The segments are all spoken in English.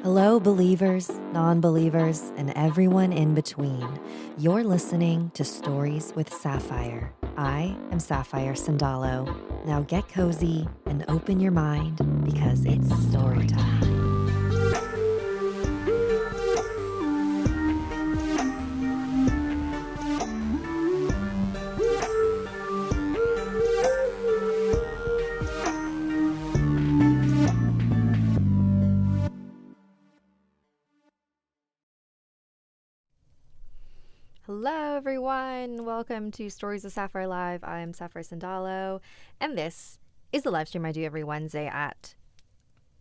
Hello, believers, non-believers, and everyone in between. You're listening to Stories with Sapphire. I am Sapphire Sandalo. Now get cozy and open your mind because it's story time. Hello, everyone. Welcome to Stories of Sapphire Live. I'm Sapphire Sandalo, and this is the live stream I do every Wednesday at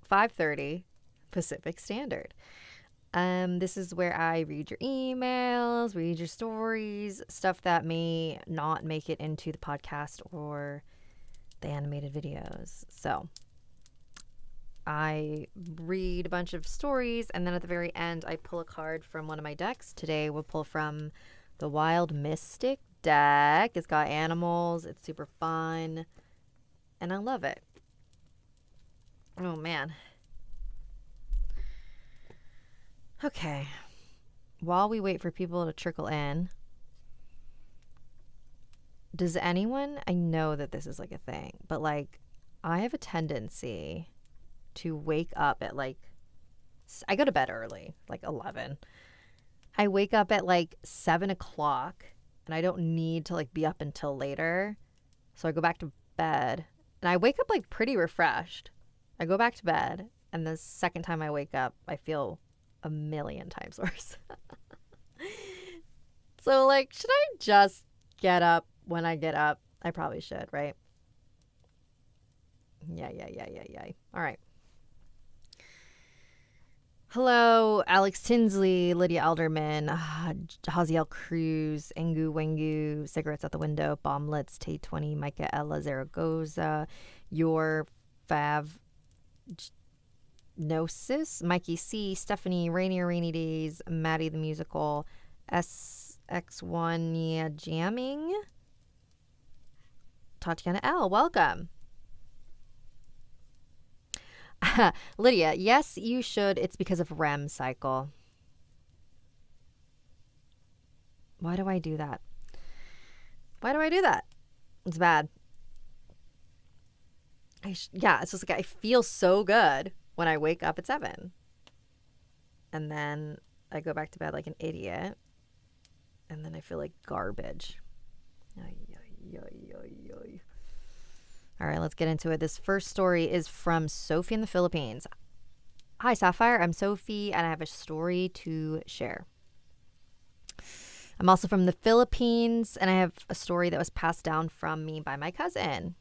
5:30 Pacific Standard. This is where I read your emails, read your stories, stuff that may not make it into the podcast or the animated videos. So I read a bunch of stories, and then at the very end, I pull a card from one of my decks. Today, we'll pull from the Wild Mystic deck. It's got animals. It's super fun, and I love it. Oh, man. Okay. While we wait for people to trickle in, does anyone, I know that this is like a thing, but like I have a tendency to wake up at I go to bed early, like 11. I wake up at like 7 o'clock and I don't need to like be up until later. So I go back to bed and I wake up like pretty refreshed. I go back to bed and the second time I wake up, I feel a million times worse. So like, should I just get up when I get up? I probably should, right? Yeah. All right. Hello, Alex Tinsley, Lydia Alderman, Haziel Cruz, Engu Wengu, Cigarettes at the Window, Bomblets, Tay20, Micah Ella Zaragoza, Your Fav Gnosis, Mikey C, Stephanie, Rainier Rainy Days, Maddie the Musical, SX1 Nia Jamming, Tatiana L, welcome. Lydia, yes, you should. It's because of REM cycle. Why do I do that? It's bad. Yeah, it's just like I feel so good when I wake up at 7. And then I go back to bed like an idiot. And then I feel like garbage. All right, let's get into it. This first story is from Sophie in the Philippines. Hi, Sapphire. I'm Sophie, and I have a story to share. I'm also from the Philippines, and I have a story that was passed down from me by my cousin.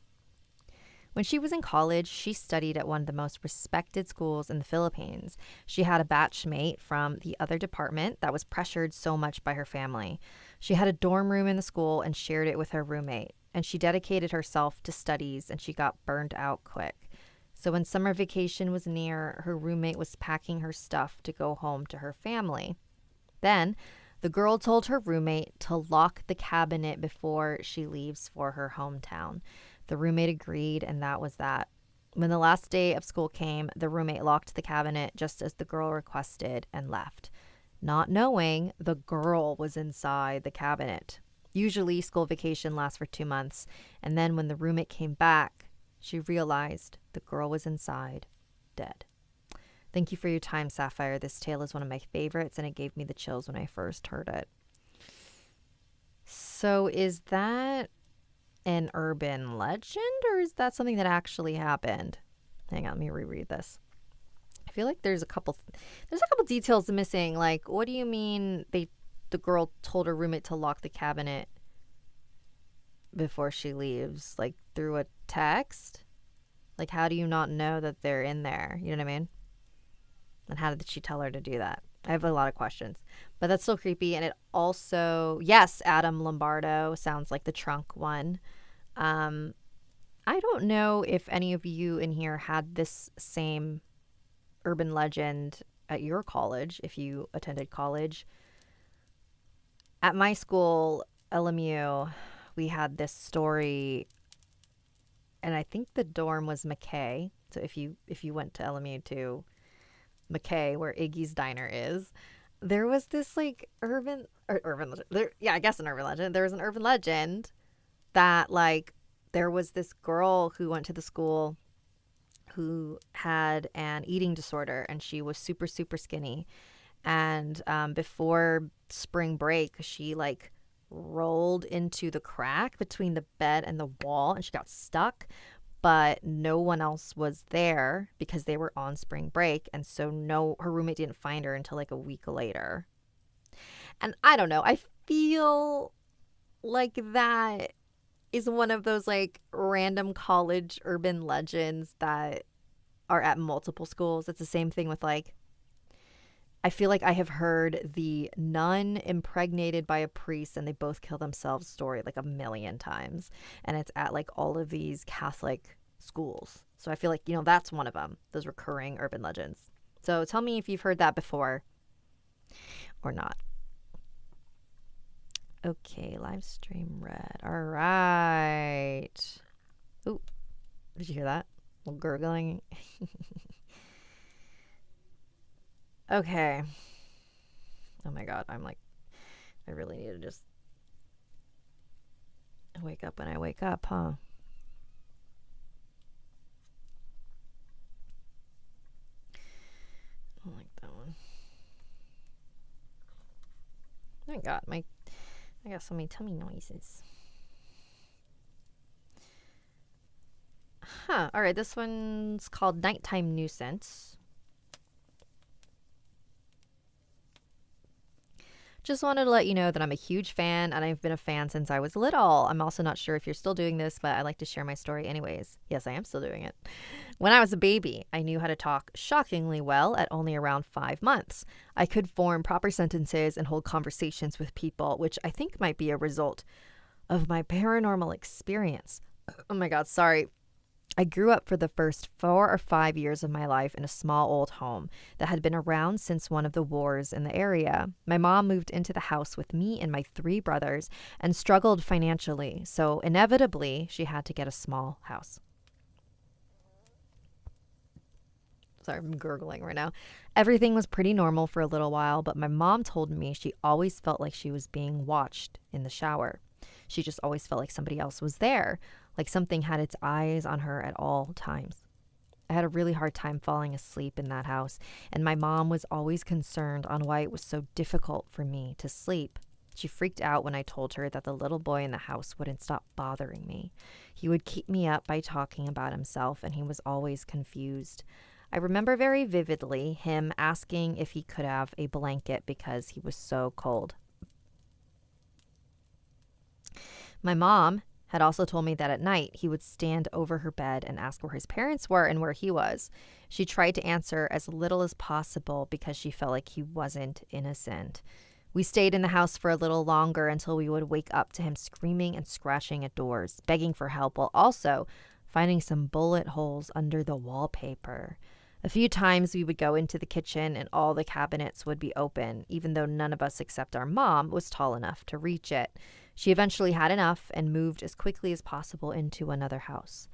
When she was in college, she studied at one of the most respected schools in the Philippines. She had a batchmate from the other department that was pressured so much by her family. She had a dorm room in the school and shared it with her roommate. And she dedicated herself to studies, and she got burned out quick. So when summer vacation was near, her roommate was packing her stuff to go home to her family. Then the girl told her roommate to lock the cabinet before she leaves for her hometown. The roommate agreed, and that was that. When the last day of school came, the roommate locked the cabinet just as the girl requested and left, not knowing the girl was inside the cabinet. Usually, school vacation lasts for 2 months, and then when the roommate came back, she realized the girl was inside, dead. Thank you for your time, Sapphire. This tale is one of my favorites, and it gave me the chills when I first heard it. So is that an urban legend, or is that something that actually happened? Hang on, let me reread this. I feel like there's a couple details missing. Like, what do you mean the girl told her roommate to lock the cabinet before she leaves? Like, through a text? Like, how do you not know that they're in there? You know what I mean? And how did she tell her to do that? I have a lot of questions. But that's still creepy. And it also, yes, Adam Lombardo sounds like the trunk one. I don't know if any of you in here had this same urban legend at your college, if you attended college. At my school, LMU, we had this story, and I think the dorm was McKay. So if you went to LMU to McKay, where Iggy's Diner is, there was this like urban legend. I guess an urban legend. There was an urban legend that like there was this girl who went to the school who had an eating disorder, and she was super, super skinny. And before spring break, she like rolled into the crack between the bed and the wall, and she got stuck. But no one else was there because they were on spring break. And so her roommate didn't find her until like a week later. And I don't know. I feel like that is one of those like random college urban legends that are at multiple schools. It's the same thing with like, I feel like I have heard the nun impregnated by a priest and they both kill themselves story like a million times. And it's at like all of these Catholic schools. So I feel like, that's one of them, those recurring urban legends. So tell me if you've heard that before or not. Okay, live stream read. All right. Ooh, did you hear that? A little gurgling. Okay. Oh my God, I really need to just wake up when I wake up, huh? I don't like that one. Oh my God, I got so many tummy noises. Huh. All right, this one's called Nighttime Nuisance. Just wanted to let you know that I'm a huge fan, and I've been a fan since I was little. I'm also not sure if you're still doing this, but I like to share my story anyways. Yes, I am still doing it. When I was a baby, I knew how to talk shockingly well at only around 5 months. I could form proper sentences and hold conversations with people, which I think might be a result of my paranormal experience. Oh my God, sorry. I grew up for the first 4 or 5 years of my life in a small old home that had been around since one of the wars in the area. My mom moved into the house with me and my 3 brothers and struggled financially, so inevitably she had to get a small house. Sorry, I'm gurgling right now. Everything was pretty normal for a little while, but my mom told me she always felt like she was being watched in the shower. She just always felt like somebody else was there, like something had its eyes on her at all times. I had a really hard time falling asleep in that house, and my mom was always concerned on why it was so difficult for me to sleep. She freaked out when I told her that the little boy in the house wouldn't stop bothering me. He would keep me up by talking about himself, and he was always confused. I remember very vividly him asking if he could have a blanket because he was so cold. My mom had also told me that at night he would stand over her bed and ask where his parents were and where he was. She tried to answer as little as possible because she felt like he wasn't innocent. We stayed in the house for a little longer until we would wake up to him screaming and scratching at doors, begging for help, while also finding some bullet holes under the wallpaper. A few times we would go into the kitchen and all the cabinets would be open, even though none of us except our mom was tall enough to reach it. She eventually had enough and moved as quickly as possible into another house.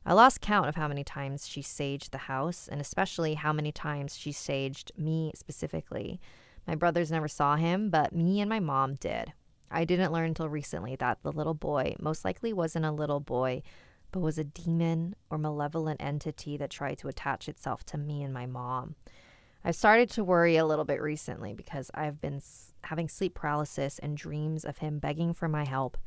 I lost count of how many times she saged the house, and especially how many times she saged me specifically. My brothers never saw him, but me and my mom did. I didn't learn until recently that the little boy most likely wasn't a little boy, but was a demon or malevolent entity that tried to attach itself to me and my mom. I've started to worry a little bit recently because I've been having sleep paralysis and dreams of him begging for my help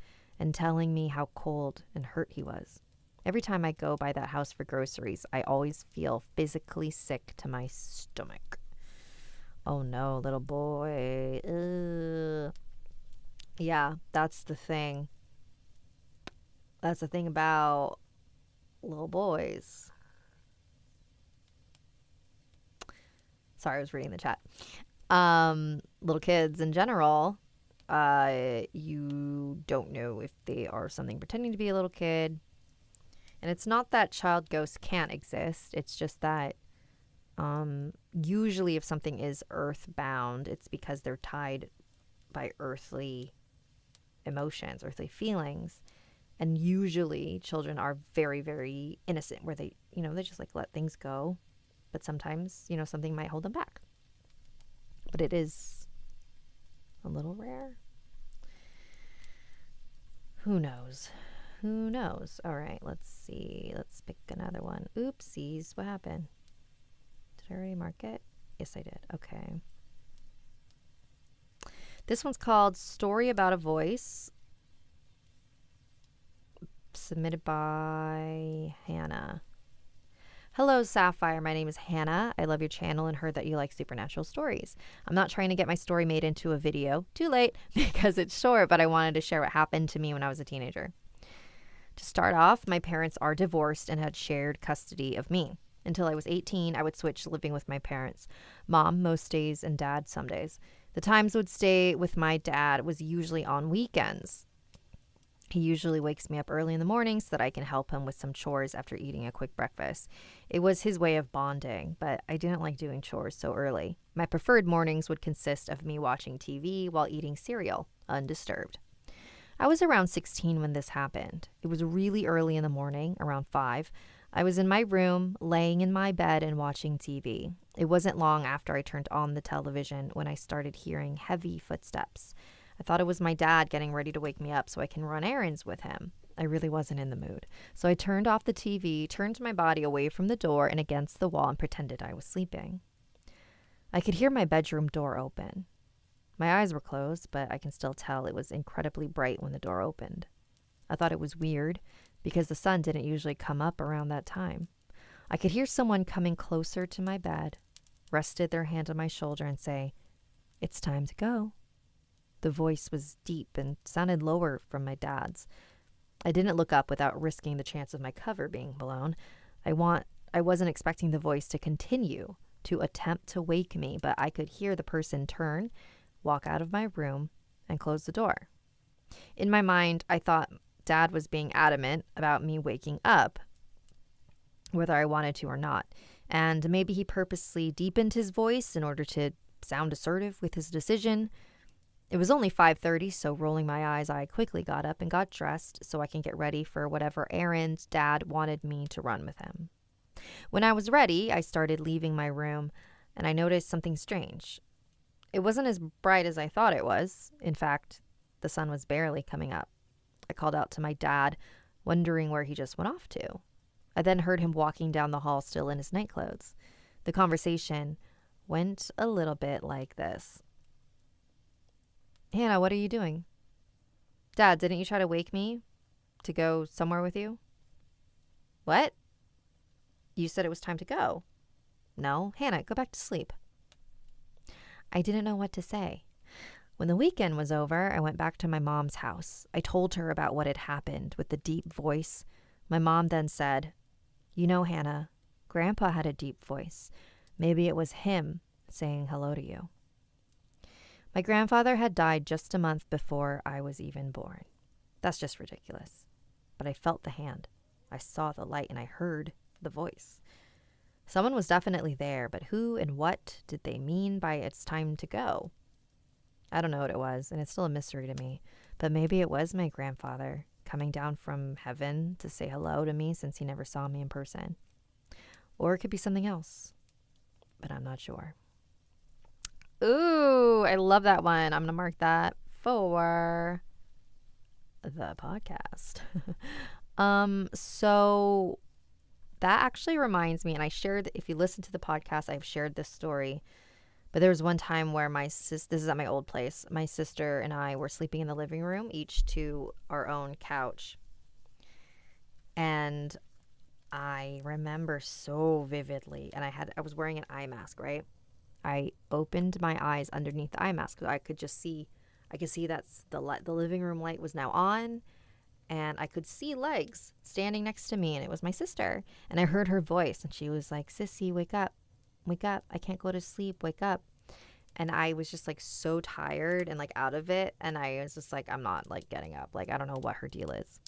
and telling me how cold and hurt he was. Every time I go by that house for groceries, I always feel physically sick to my stomach. Oh no, little boy. Ugh. Yeah, that's the thing. That's the thing about little boys. Sorry, I was reading the chat. Little kids in general, you don't know if they are something pretending to be a little kid. And it's not that child ghosts can't exist. It's just that usually if something is earthbound, it's because they're tied by earthly emotions, earthly feelings. And usually children are very, very innocent where they, they just like let things go. But sometimes, something might hold them back. But it is a little rare. Who knows? Who knows? All right, let's see. Let's pick another one. Oopsies. What happened? Did I already mark it? Yes, I did. Okay. This one's called Story About a Voice. Submitted by Hannah. Hello, Sapphire. My name is Hannah. I love your channel and heard that you like supernatural stories. I'm not trying to get my story made into a video. Too late because it's short, but I wanted to share what happened to me when I was a teenager. To start off, my parents are divorced and had shared custody of me. Until I was 18, I would switch living with my parents. Mom most days and dad some days. The times I would stay with my dad was usually on weekends. He usually wakes me up early in the morning so that I can help him with some chores after eating a quick breakfast. It was his way of bonding, but I didn't like doing chores so early. My preferred mornings would consist of me watching TV while eating cereal, undisturbed. I was around 16 when this happened. It was really early in the morning, around 5. I was in my room, laying in my bed and watching TV. It wasn't long after I turned on the television when I started hearing heavy footsteps. I thought it was my dad getting ready to wake me up so I can run errands with him. I really wasn't in the mood. So I turned off the TV, turned my body away from the door and against the wall and pretended I was sleeping. I could hear my bedroom door open. My eyes were closed, but I can still tell it was incredibly bright when the door opened. I thought it was weird because the sun didn't usually come up around that time. I could hear someone coming closer to my bed, rested their hand on my shoulder and say, "It's time to go." The voice was deep and sounded lower from my dad's. I didn't look up without risking the chance of my cover being blown. I wasn't expecting the voice to continue to attempt to wake me, but I could hear the person turn, walk out of my room, and close the door. In my mind, I thought Dad was being adamant about me waking up, whether I wanted to or not. And maybe he purposely deepened his voice in order to sound assertive with his decision. It was only 5:30, so rolling my eyes, I quickly got up and got dressed so I can get ready for whatever errand Dad wanted me to run with him. When I was ready, I started leaving my room, and I noticed something strange. It wasn't as bright as I thought it was. In fact, the sun was barely coming up. I called out to my dad, wondering where he just went off to. I then heard him walking down the hall still in his nightclothes. The conversation went a little bit like this. "Hannah, what are you doing?" "Dad, didn't you try to wake me to go somewhere with you?" "What? You said it was time to go." "No, Hannah, go back to sleep." I didn't know what to say. When the weekend was over, I went back to my mom's house. I told her about what had happened with the deep voice. My mom then said, "You know, Hannah, Grandpa had a deep voice. Maybe it was him saying hello to you." My grandfather had died just a month before I was even born. That's just ridiculous. But I felt the hand. I saw the light and I heard the voice. Someone was definitely there, but who and what did they mean by "it's time to go"? I don't know what it was, and it's still a mystery to me. But maybe it was my grandfather coming down from heaven to say hello to me since he never saw me in person. Or it could be something else, but I'm not sure. Ooh, I love that one. I'm going to mark that for the podcast. So that actually reminds me, and I shared, if you listen to the podcast, I've shared this story, but there was one time where this is at my old place, my sister and I were sleeping in the living room, each to our own couch. And I remember so vividly, and I was wearing an eye mask, right? I opened my eyes underneath the eye mask so I could see that the living room light was now on, and I could see legs standing next to me, and it was my sister. And I heard her voice, and she was like, "Sissy, wake up. Wake up. I can't go to sleep. Wake up." And I was just like so tired and like out of it, and I was just like, I'm not like getting up. Like, I don't know what her deal is.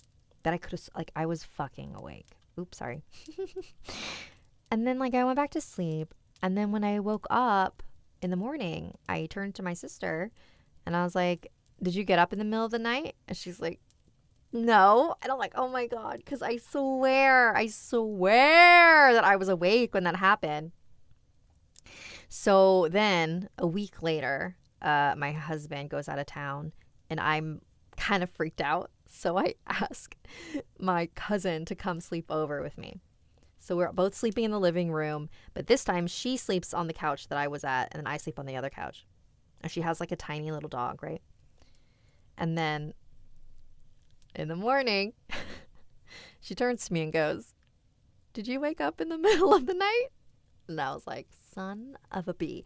That I could have, like, I was fucking awake. Oops, sorry. And then like I went back to sleep, and then when I woke up in the morning, I turned to my sister and I was like, "Did you get up in the middle of the night?" And she's like, "No." And I'm like, "Oh my God," because I swear that I was awake when that happened. So then a week later, my husband goes out of town, and I'm kind of freaked out. So I ask my cousin to come sleep over with me. So we're both sleeping in the living room, but this time she sleeps on the couch that I was at, and then I sleep on the other couch. And she has like a tiny little dog, right? And then in the morning, she turns to me and goes, "Did you wake up in the middle of the night?" And I was like, son of a bee.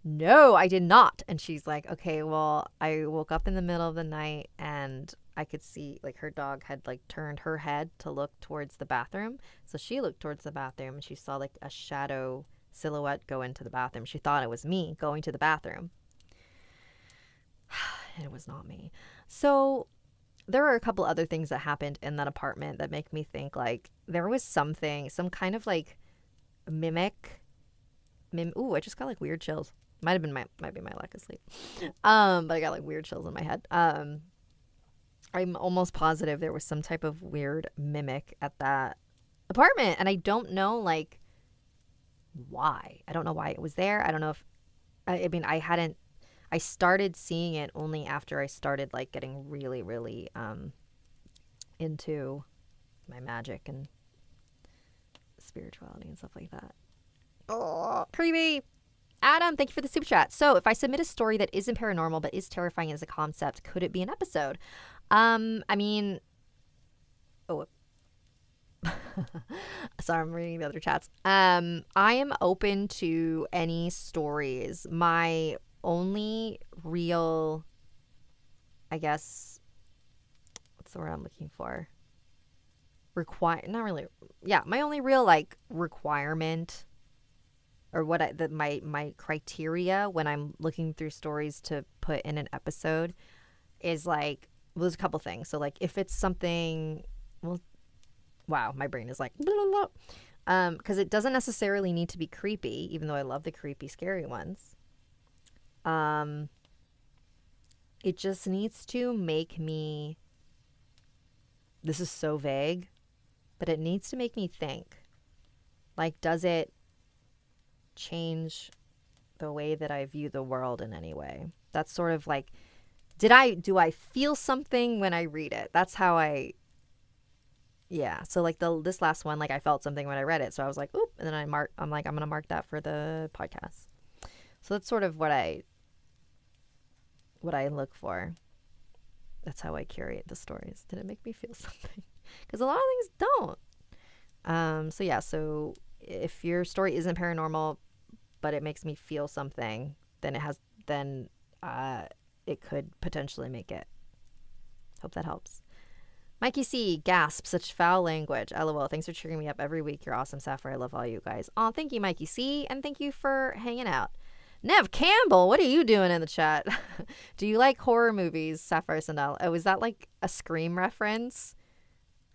"No, I did not." And she's like, "Okay, well, I woke up in the middle of the night and I could see like her dog had like turned her head to look towards the bathroom. So she looked towards the bathroom and she saw like a shadow silhouette go into the bathroom. She thought it was me going to the bathroom." And it was not me. So there were a couple other things that happened in that apartment that make me think like there was some kind of like ooh, I just got like weird chills. Might be my lack of sleep. But I got like weird chills in my head. I'm almost positive there was some type of weird mimic at that apartment, and I don't know like why. I don't know why it was there. I don't know if I started seeing it only after I started like getting really, really into my magic and spirituality and stuff like that. Oh, creepy. Adam, thank you for the super chat. So, if I submit a story that isn't paranormal but is terrifying as a concept, could it be an episode? I mean, oh, sorry, I'm reading the other chats. I am open to any stories. My only real, I guess, what's the word I'm looking for? My only real like requirement, or my criteria when I'm looking through stories to put in an episode is like, well, there's a couple things. So like if it's something, well, wow, my brain is like blah, blah. Because it doesn't necessarily need to be creepy, even though I love the creepy, scary ones. It just needs to make me, this is so vague, but it needs to make me think. Like, does it change the way that I view the world in any way? That's sort of like, do I feel something when I read it? That's how yeah. So like this last one, like I felt something when I read it. So I was like, oop, and then I'm like, I'm going to mark that for the podcast. So that's sort of what I look for. That's how I curate the stories. Did it make me feel something? Because a lot of things don't. So yeah, so if your story isn't paranormal, but it makes me feel something, then it could potentially make it. Hope that helps. Mikey C, gasp, such foul language. LOL, thanks for cheering me up every week. You're awesome, Sapphire. I love all you guys. Oh, thank you, Mikey C, and thank you for hanging out. Nev Campbell, what are you doing in the chat? Do you like horror movies, Sapphire Sandalo? Oh, is that like a Scream reference?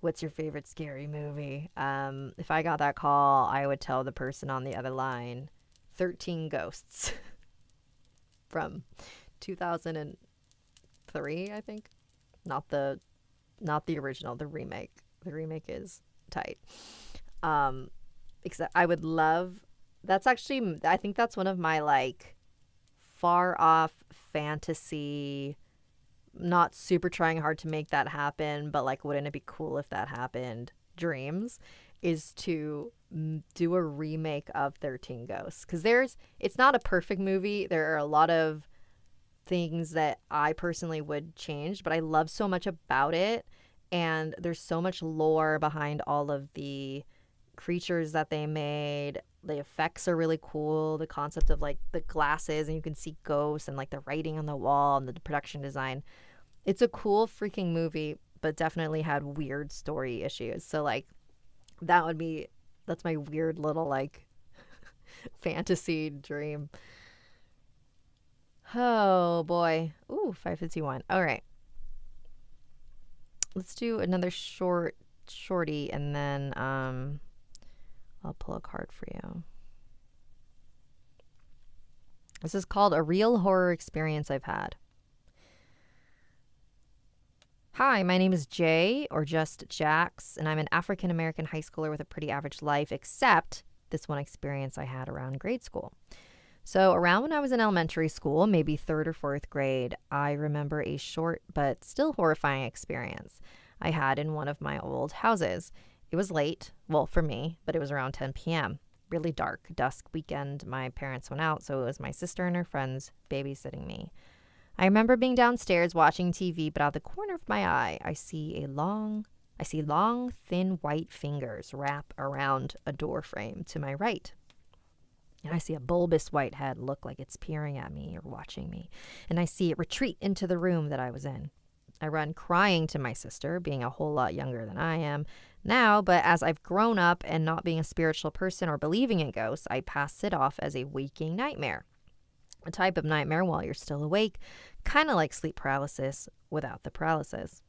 What's your favorite scary movie? If I got that call, I would tell the person on the other line, 13 Ghosts from 2003, I think. Not the original, the remake. The remake is tight. Except I would love, that's actually, I think that's one of my like far off fantasy, not super trying hard to make that happen, but like, wouldn't it be cool if that happened? Dreams is to do a remake of 13 Ghosts. Because it's not a perfect movie. There are a lot of things that I personally would change, but I love so much about it. And there's so much lore behind all of the creatures that they made. The effects are really cool. The concept of like the glasses and you can see ghosts and like the writing on the wall and the production design. It's a cool freaking movie, but definitely had weird story issues. So like that's my weird little like fantasy dream. Oh boy. Ooh, 551. All right. Let's do another shorty and then I'll pull a card for you. This is called A Real Horror Experience I've Had. Hi, my name is Jay, or just Jax, and I'm an African-American high schooler with a pretty average life, except this one experience I had around grade school. So around when I was in elementary school, maybe 3rd or 4th grade, I remember a short but still horrifying experience I had in one of my old houses. It was late, well, for me, but it was around 10 p.m. Really dark, dusk weekend. My parents went out, so it was my sister and her friends babysitting me. I remember being downstairs watching TV, but out of the corner of my eye, I see long, thin white fingers wrap around a door frame to my right. And I see a bulbous white head look like it's peering at me or watching me. And I see it retreat into the room that I was in. I run crying to my sister, being a whole lot younger than I am now, but as I've grown up and not being a spiritual person or believing in ghosts, I pass it off as a waking nightmare. A type of nightmare while you're still awake, kind of like sleep paralysis without the paralysis.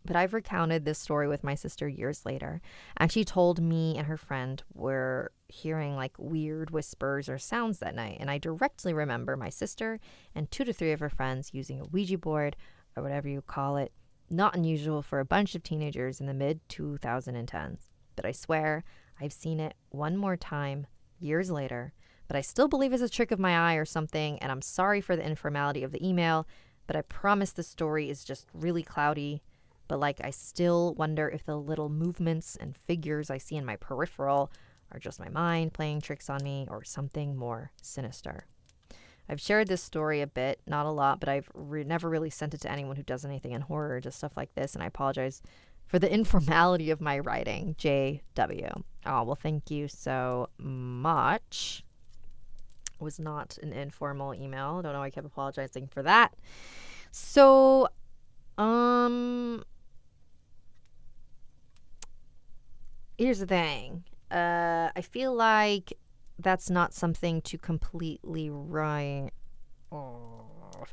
But I've recounted this story with my sister years later, and she told me and her friend were hearing like weird whispers or sounds that night, and I directly remember my sister and 2 to 3 of her friends using a Ouija board, or whatever you call it, not unusual for a bunch of teenagers in the mid-2010s. But I swear I've seen it one more time years later, but I still believe it's a trick of my eye or something, and I'm sorry for the informality of the email, but I promise the story is just really cloudy. But like, I still wonder if the little movements and figures I see in my peripheral are just my mind playing tricks on me or something more sinister. I've shared this story a bit, not a lot, but I've never really sent it to anyone who does anything in horror, just stuff like this, and I apologize for the informality of my writing. JW. Oh, well, thank you so much. It was not an informal email. I don't know why I kept apologizing for that. So, here's the thing. I feel like that's not something to completely write off.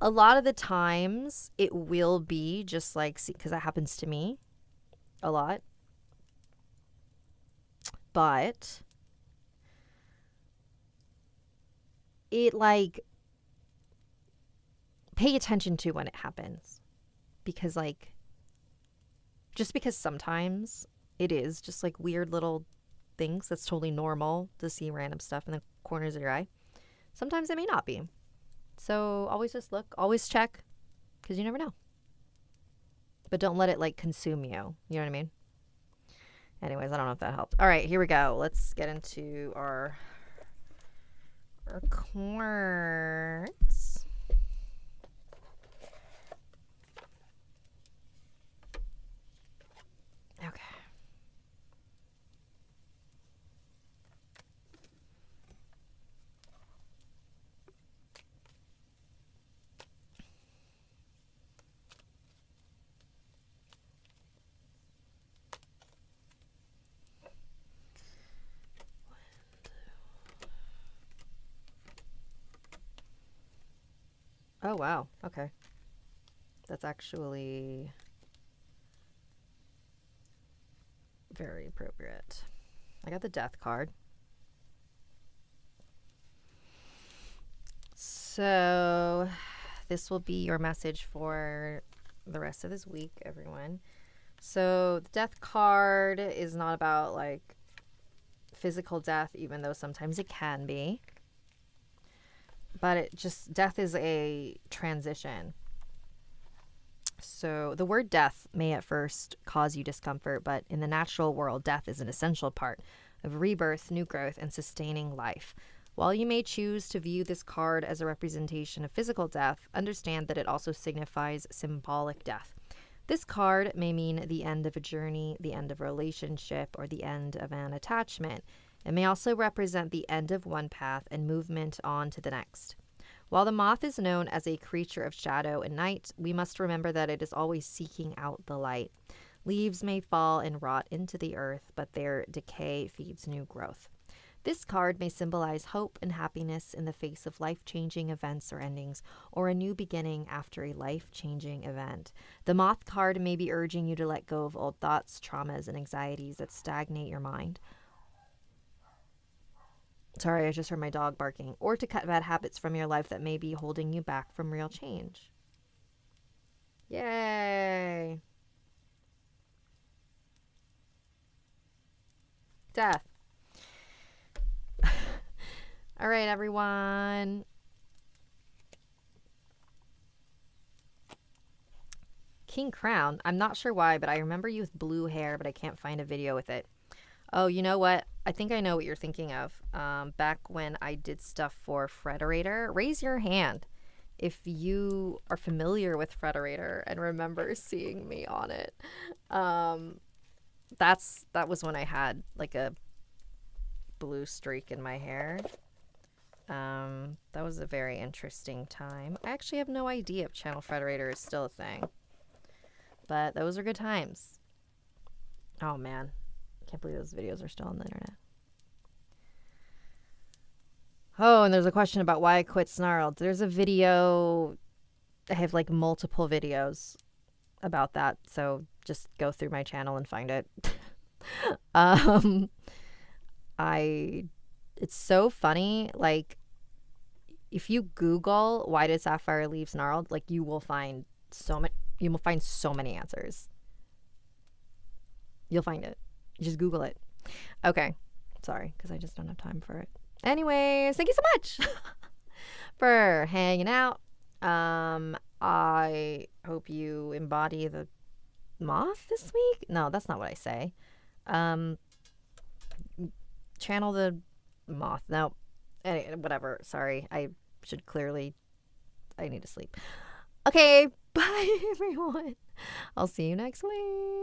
A lot of the times it will be just like, because that happens to me a lot. But it like, pay attention to when it happens. Because like, just because sometimes it is just like weird little things that's totally normal to see random stuff in the corners of your eye. Sometimes it may not be. So always just look, always check, because you never know. But don't let it like consume you. You know what I mean? Anyways, I don't know if that helped. All right, here we go. Let's get into our cards. Okay. Oh, wow. Okay. That's actually very appropriate. I got the death card. So this will be your message for the rest of this week, everyone. So the death card is not about like physical death, even though sometimes it can be. But it just, death is a transition. So the word death may at first cause you discomfort, but in the natural world, death is an essential part of rebirth, new growth, and sustaining life. While you may choose to view this card as a representation of physical death, understand that it also signifies symbolic death. This card may mean the end of a journey, the end of a relationship, or the end of an attachment. It may also represent the end of one path and movement on to the next. While the moth is known as a creature of shadow and night, we must remember that it is always seeking out the light. Leaves may fall and rot into the earth, but their decay feeds new growth. This card may symbolize hope and happiness in the face of life-changing events or endings, or a new beginning after a life-changing event. The Moth card may be urging you to let go of old thoughts, traumas, and anxieties that stagnate your mind. Sorry, I just heard my dog barking. Or to cut bad habits from your life that may be holding you back from real change. Yay! Death. All right, everyone. King Crown. I'm not sure why, but I remember you with blue hair, but I can't find a video with it. Oh, you know what? I think I know what you're thinking of. Back when I did stuff for Frederator, raise your hand if you are familiar with Frederator and remember seeing me on it. That was when I had like a blue streak in my hair. That was a very interesting time. I actually have no idea if Channel Frederator is still a thing, but those are good times. Oh man, I can't believe those videos are still on the internet. Oh, and there's a question about why I quit Snarled. There's a video. I have like multiple videos about that, so just go through my channel and find it. It's so funny. Like, if you Google why did Sapphire leave Snarled, like you will find so many answers. You'll find it. You just Google it. Okay. Sorry, because I just don't have time for it. Anyways, thank you so much for hanging out. I hope you embody the moth this week. No, that's not what I say. Channel the moth. No, whatever. Sorry. I need to sleep. Okay. Bye, everyone. I'll see you next week.